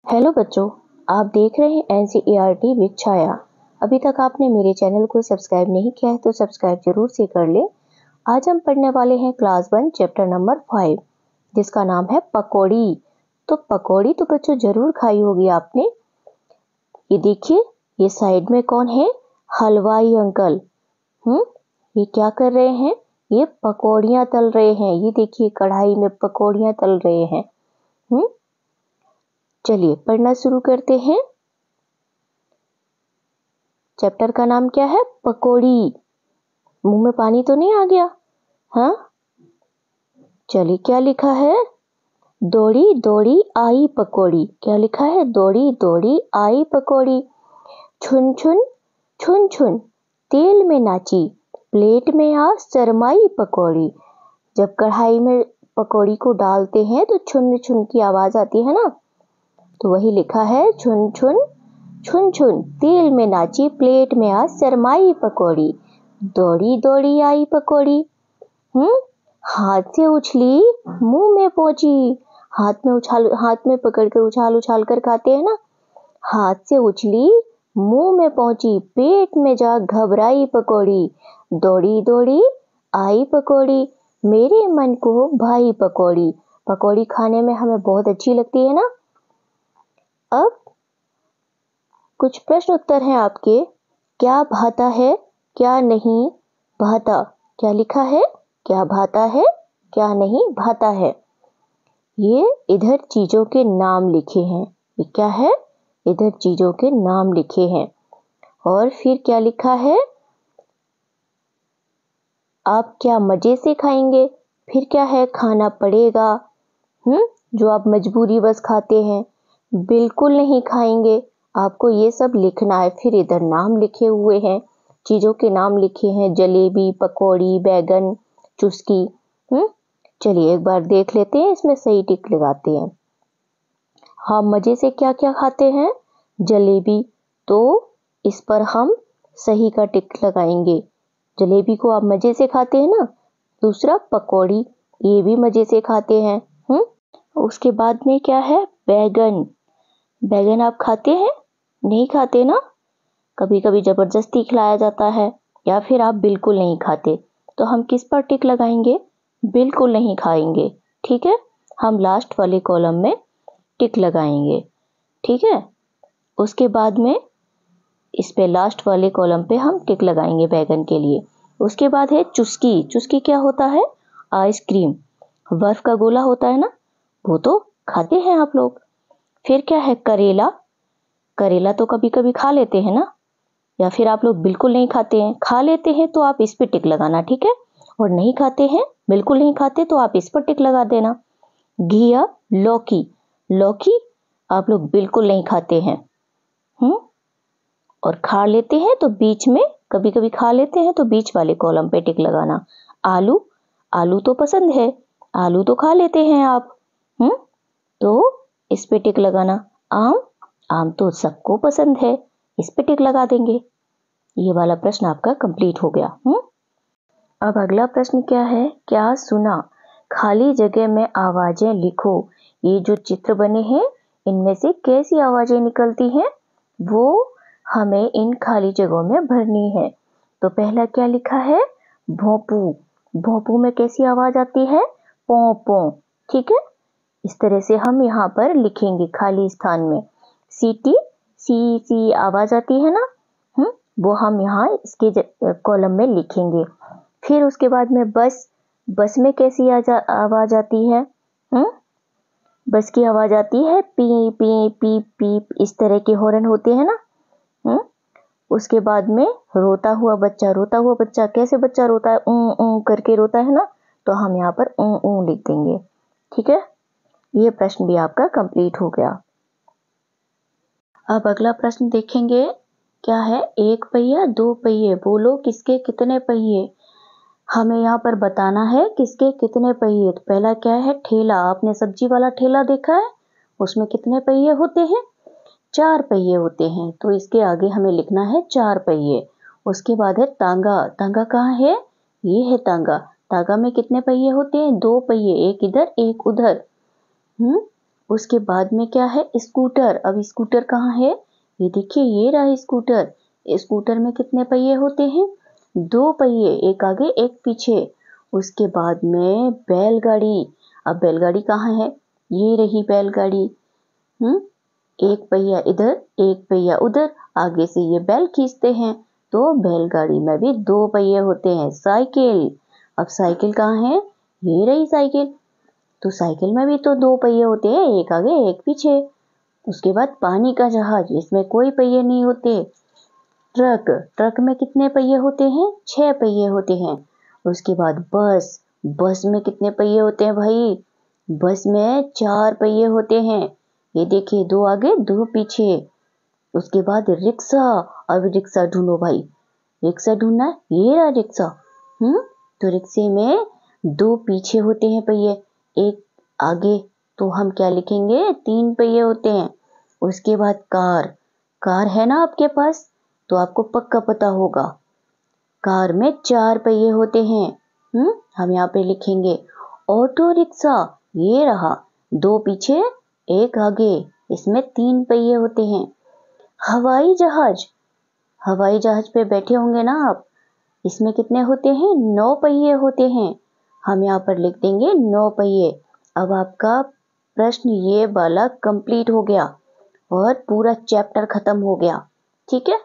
Hello बच्चों, आप देख रहे हैं NCERT विद छाया। अभी तक आपने मेरे चैनल को सब्सक्राइब नहीं किया है तो सब्सक्राइब जरूर से कर ले। आज हम पढ़ने वाले हैं क्लास 1 चैप्टर नंबर 5 जिसका नाम है पकौड़ी। तो पकौड़ी तो बच्चों जरूर खाई होगी आपने। ये देखिए, ये साइड में कौन है? हलवाई अंकल। ये क्या कर रहे हैं? ये पकौड़ियाँ तल रहे हैं। ये देखिए, कढ़ाई में पकौड़ियाँ तल रहे हैं। चलिए पढ़ना शुरू करते हैं। चैप्टर का नाम क्या है? पकौड़ी। मुंह में पानी तो नहीं आ गया? हाँ, चलिए क्या लिखा है? दौड़ी दौड़ी आई पकौड़ी। क्या लिखा है? दौड़ी दौड़ी आई पकौड़ी। छुन छुन छुन छुन तेल में नाची, प्लेट में आ शरमाई पकौड़ी। जब कढ़ाई में पकौड़ी को डालते हैं तो छुन छुन की आवाज आती है ना, तो वही लिखा है छुन छुन छुन छुन तेल में नाची, प्लेट में आ शरमाई पकौड़ी। दौड़ी दौड़ी आई पकौड़ी। हाथ से उछली, मुंह में पहुंची। हाथ में पकड़ कर उछाल उछाल कर खाते हैं ना। हाथ से उछली, मुंह में पहुंची, पेट में जा घबराई पकौड़ी। दौड़ी दौड़ी आई पकौड़ी, मेरे मन को भाई पकौड़ी। पकौड़ी खाने में हमें बहुत अच्छी लगती है ना। अब कुछ प्रश्न उत्तर हैं आपके। क्या भाता है, क्या नहीं भाता? क्या लिखा है? क्या भाता है, क्या नहीं भाता है? ये इधर चीजों के नाम लिखे हैं। ये क्या है? इधर चीजों के नाम लिखे हैं। और फिर क्या लिखा है? आप क्या मजे से खाएंगे? फिर क्या है? खाना पड़ेगा। जो आप मजबूरी बस खाते हैं। बिल्कुल नहीं खाएंगे। आपको ये सब लिखना है। फिर इधर नाम लिखे हुए हैं, चीजों के नाम लिखे हैं। जलेबी, पकौड़ी, बैगन, चुस्की। चलिए एक बार देख लेते हैं, इसमें सही टिक लगाते हैं। हम मजे से क्या क्या खाते हैं? जलेबी, तो इस पर हम सही का टिक लगाएंगे। जलेबी को आप मजे से खाते हैं ना। दूसरा पकौड़ी, ये भी मजे से खाते हैं। उसके बाद में क्या है? बैगन। बैगन आप खाते हैं? नहीं खाते ना। कभी कभी जबरदस्ती खिलाया जाता है, या फिर आप बिल्कुल नहीं खाते। तो हम किस पर टिक लगाएंगे? बिल्कुल नहीं खाएंगे। ठीक है, हम लास्ट वाले कॉलम में टिक लगाएंगे। ठीक है, उसके बाद में इस पे लास्ट वाले कॉलम पे हम टिक लगाएंगे बैगन के लिए। उसके बाद है चुस्की। चुस्की क्या होता है? आइसक्रीम, बर्फ का गोला होता है ना, वो तो खाते हैं आप लोग। फिर क्या है? करेला। करेला तो कभी कभी खा लेते हैं ना, या फिर आप लोग बिल्कुल नहीं खाते हैं। खा लेते हैं तो आप इस पे टिक लगाना, ठीक है। और नहीं खाते हैं, बिल्कुल नहीं खाते, तो आप इस पर टिक लगा देना। घिया, लौकी। लौकी आप लोग बिल्कुल नहीं खाते हैं। और खा लेते हैं तो बीच में, कभी कभी खा लेते हैं तो बीच वाले कॉलम पे टिक लगाना। आलू। आलू तो पसंद है, आलू तो खा लेते हैं आप। तो इस पे टिक लगाना। आम। आम तो सबको पसंद है, इस पे टिक लगा देंगे। ये वाला प्रश्न आपका कंप्लीट हो गया। अब अगला प्रश्न क्या है? क्या सुना? खाली जगह में आवाजें लिखो। ये जो चित्र बने हैं, इनमें से कैसी आवाजें निकलती हैं, वो हमें इन खाली जगहों में भरनी है। तो पहला क्या लिखा है? भोंपू। भोंपू में कैसी आवाज आती है? पौ पौ। ठीक है, इस तरह से हम यहाँ पर लिखेंगे खाली स्थान में। सीटी, सी सी आवाज आती है ना, वो हम यहाँ इसके कॉलम में लिखेंगे। फिर उसके बाद में बस। बस में कैसी आवाज आती है? बस की आवाज आती है पी पी पी पीप, इस तरह के हॉर्न होते हैं ना। उसके बाद में रोता हुआ बच्चा। रोता हुआ बच्चा, कैसे बच्चा रोता है? ऊ करके रोता है ना, तो हम यहाँ पर ऊ लिख देंगे। ठीक है, ये प्रश्न भी आपका कंप्लीट हो गया। अब अगला प्रश्न देखेंगे। क्या है? एक पहिया दो पहिए, बोलो किसके कितने पहिए? हमें यहाँ पर बताना है किसके कितने पहिए। तो पहला क्या है? ठेला। आपने सब्जी वाला ठेला देखा है? उसमें कितने पहिए होते हैं? 4 पहिए होते हैं। तो इसके आगे हमें लिखना है 4 पहिए। उसके बाद है तांगा। तांगा कहाँ है? ये है तांगा। तांगा में कितने पहिए होते हैं? 2 पहिए, एक इधर एक उधर। उसके बाद में क्या है, स्कूटर। अब स्कूटर कहाँ है, ये देखिए ये रहा स्कूटर। स्कूटर में कितने पहिए होते हैं, 2 पहिए, एक आगे एक पीछे। उसके बाद में बैलगाड़ी। अब बैलगाड़ी कहाँ है, ये रही बैलगाड़ी। एक पहिया इधर एक पहिया उधर, आगे से ये बैल खींचते हैं, तो बैलगाड़ी में भी 2 पहिए होते हैं। साइकिल। अब साइकिल कहाँ है, ये रही साइकिल। तो साइकिल में भी तो 2 पहिए होते हैं, एक आगे एक पीछे। उसके बाद पानी का जहाज, इसमें कोई पहिए नहीं होते। ट्रक, ट्रक में कितने पहिए होते हैं, 6 पहिए होते हैं। उसके बाद बस, बस में कितने पहिए होते हैं भाई, बस में 4 पहिए होते हैं। ये देखिए 2 आगे 2 पीछे। उसके बाद रिक्शा। अब रिक्शा ढूंढो भाई, रिक्शा ढूंढना है, ये रहा रिक्शा। तो रिक्शे में 2 पीछे होते हैं पहिए, एक आगे, तो हम क्या लिखेंगे, 3 पहिए होते हैं। उसके बाद कार, कार है ना आपके पास, तो आपको पक्का पता होगा, कार में 4 पहिए होते हैं। हम यहाँ पे लिखेंगे ऑटो रिक्शा, ये रहा, 2 पीछे एक आगे, इसमें 3 पहिए होते हैं। हवाई जहाज, हवाई जहाज पे बैठे होंगे ना आप, इसमें कितने होते हैं, 9 पहिए होते हैं। हम यहाँ पर लिख देंगे 9 पहिए। अब आपका प्रश्न ये वाला कंप्लीट हो गया और पूरा चैप्टर खत्म हो गया। ठीक है।